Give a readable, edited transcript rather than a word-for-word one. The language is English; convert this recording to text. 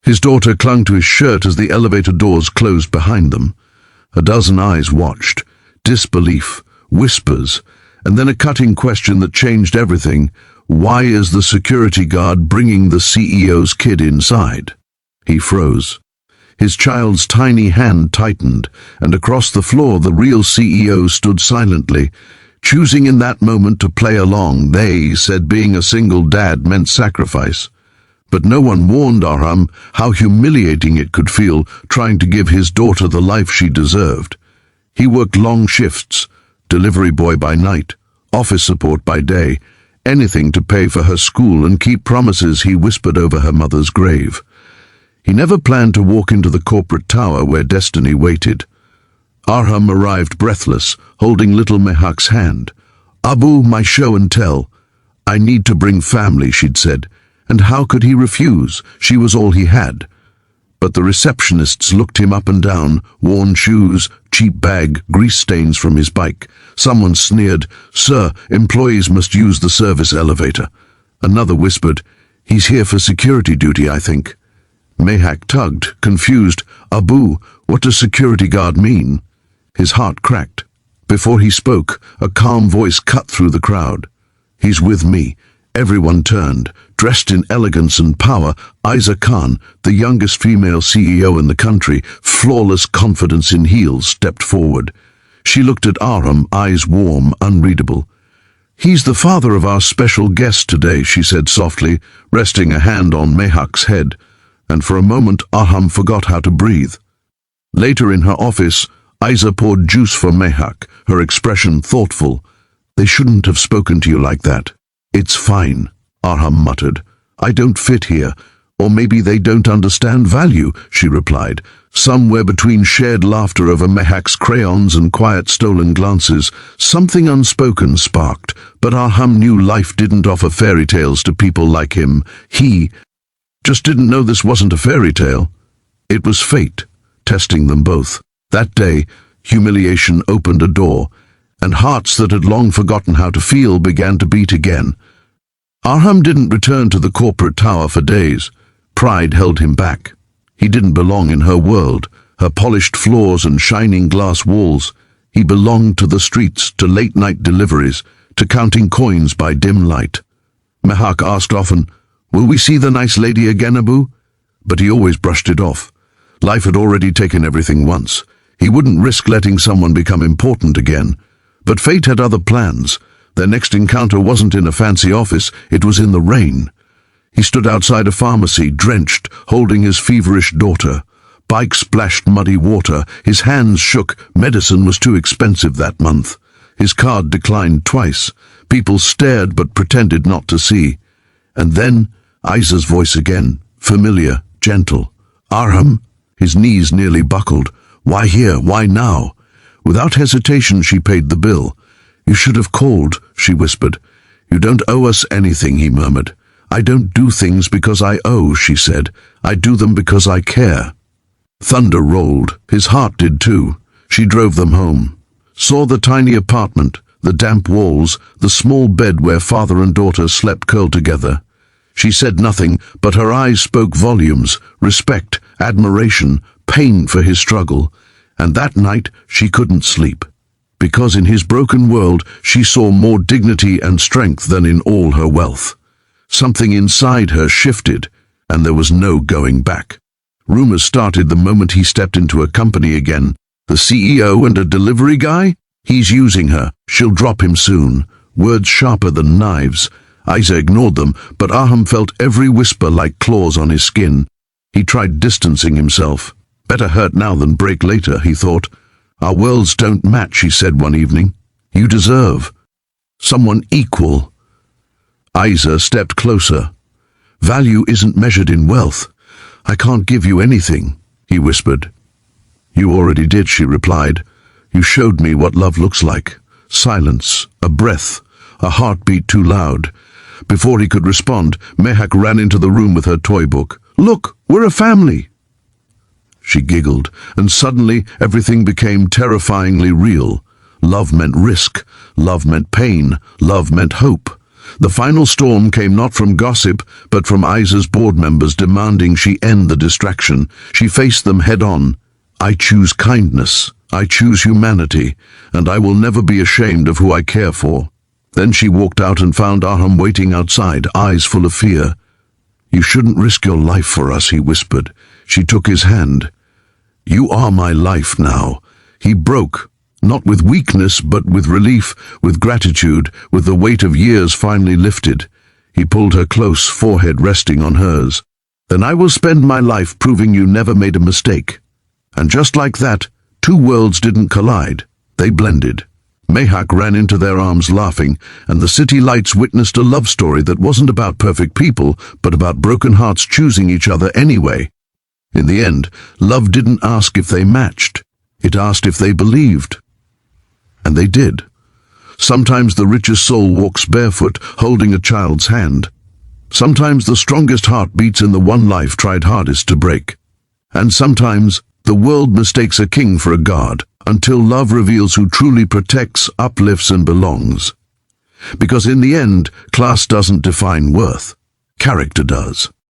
His daughter clung to his shirt as the elevator doors closed behind them. A dozen eyes watched, disbelief, whispers, and then a cutting question that changed everything. Why is the security guard bringing the CEO's kid inside? He froze. His child's tiny hand tightened, and across the floor the real CEO stood silently, choosing in that moment to play along. They said being a single dad meant sacrifice. But no one warned Arham how humiliating it could feel trying to give his daughter the life she deserved. He worked long shifts, delivery boy by night, office support by day, anything to pay for her school and keep promises he whispered over her mother's grave. He never planned to walk into the corporate tower where destiny waited. Arham arrived breathless, holding little Mehak's hand. "Abu, my show and tell. I need to bring family," she'd said. And how could he refuse? She was all he had. But the receptionists looked him up and down, worn shoes, cheap bag, grease stains from his bike. Someone sneered, "Sir, employees must use the service elevator." Another whispered, "He's here for security duty, I think." Mehak tugged, confused. "Abu, what does security guard mean?" His heart cracked. Before he spoke, a calm voice cut through the crowd. "He's with me." Everyone turned. Dressed in elegance and power, Isa Khan, the youngest female CEO in the country, flawless confidence in heels, stepped forward. She looked at Arham, eyes warm, unreadable. "He's the father of our special guest today," she said softly, resting a hand on Mehak's head. And for a moment Arham forgot how to breathe. Later in her office, Isa poured juice for Mehak, her expression thoughtful. "They shouldn't have spoken to you like that." "It's fine," Arham muttered. "I don't fit here. Or maybe they don't understand value," she replied. Somewhere between shared laughter over Mehak's crayons and quiet stolen glances, something unspoken sparked. But Arham knew life didn't offer fairy tales to people like him. He just didn't know this wasn't a fairy tale. It was fate, testing them both. That day, humiliation opened a door, and hearts that had long forgotten how to feel began to beat again. Arham didn't return to the corporate tower for days. Pride held him back. He didn't belong in her world, her polished floors and shining glass walls. He belonged to the streets, to late-night deliveries, to counting coins by dim light. Mehak asked often, "Will we see the nice lady again, Abu?" But he always brushed it off. Life had already taken everything once. He wouldn't risk letting someone become important again. But fate had other plans. Their next encounter wasn't in a fancy office, it was in the rain. He stood outside a pharmacy, drenched, holding his feverish daughter. Bike splashed muddy water, his hands shook, medicine was too expensive that month. His card declined twice. People stared but pretended not to see. And then, Isa's voice again, familiar, gentle. "Arham?" His knees nearly buckled. "Why here? Why now?" Without hesitation she paid the bill. "You should have called," she whispered. "You don't owe us anything," he murmured. "I don't do things because I owe," she said. "I do them because I care." Thunder rolled. His heart did too. She drove them home. Saw the tiny apartment, the damp walls, the small bed where father and daughter slept curled together. She said nothing, but her eyes spoke volumes, respect, admiration, pain for his struggle. And that night she couldn't sleep, because in his broken world she saw more dignity and strength than in all her wealth. Something inside her shifted, and there was no going back. Rumors started the moment he stepped into a company again. The CEO and a delivery guy? He's using her. She'll drop him soon. Words sharper than knives. Isa ignored them, but Arham felt every whisper like claws on his skin. He tried distancing himself. "Better hurt now than break later," he thought. "Our worlds don't match," she said one evening. "You deserve someone equal." Isa stepped closer. "Value isn't measured in wealth. I can't give you anything," he whispered. "You already did," she replied. "You showed me what love looks like. Silence, a breath, a heartbeat too loud." Before he could respond, Mehak ran into the room with her toy book. "Look, we're a family." She giggled, and suddenly everything became terrifyingly real. Love meant risk. Love meant pain. Love meant hope. The final storm came not from gossip, but from Isa's board members demanding she end the distraction. She faced them head on. I choose kindness, I choose humanity, and I will never be ashamed of who I care for. Then she walked out and found Aham waiting outside, eyes full of fear. You shouldn't risk your life for us, he whispered. She took his hand. You are my life now. He broke, not with weakness, but with relief, with gratitude, with the weight of years finally lifted. He pulled her close, forehead resting on hers. Then I will spend my life proving you never made a mistake. And just like that, two worlds didn't collide. They blended. Mehak ran into their arms laughing, and the city lights witnessed a love story that wasn't about perfect people, but about broken hearts choosing each other anyway. In the end, love didn't ask if they matched. It asked if they believed. And they did. Sometimes the richest soul walks barefoot, holding a child's hand. Sometimes the strongest heart beats in the one life tried hardest to break. And sometimes the world mistakes a king for a god, until love reveals who truly protects, uplifts, and belongs. Because in the end, class doesn't define worth. Character does.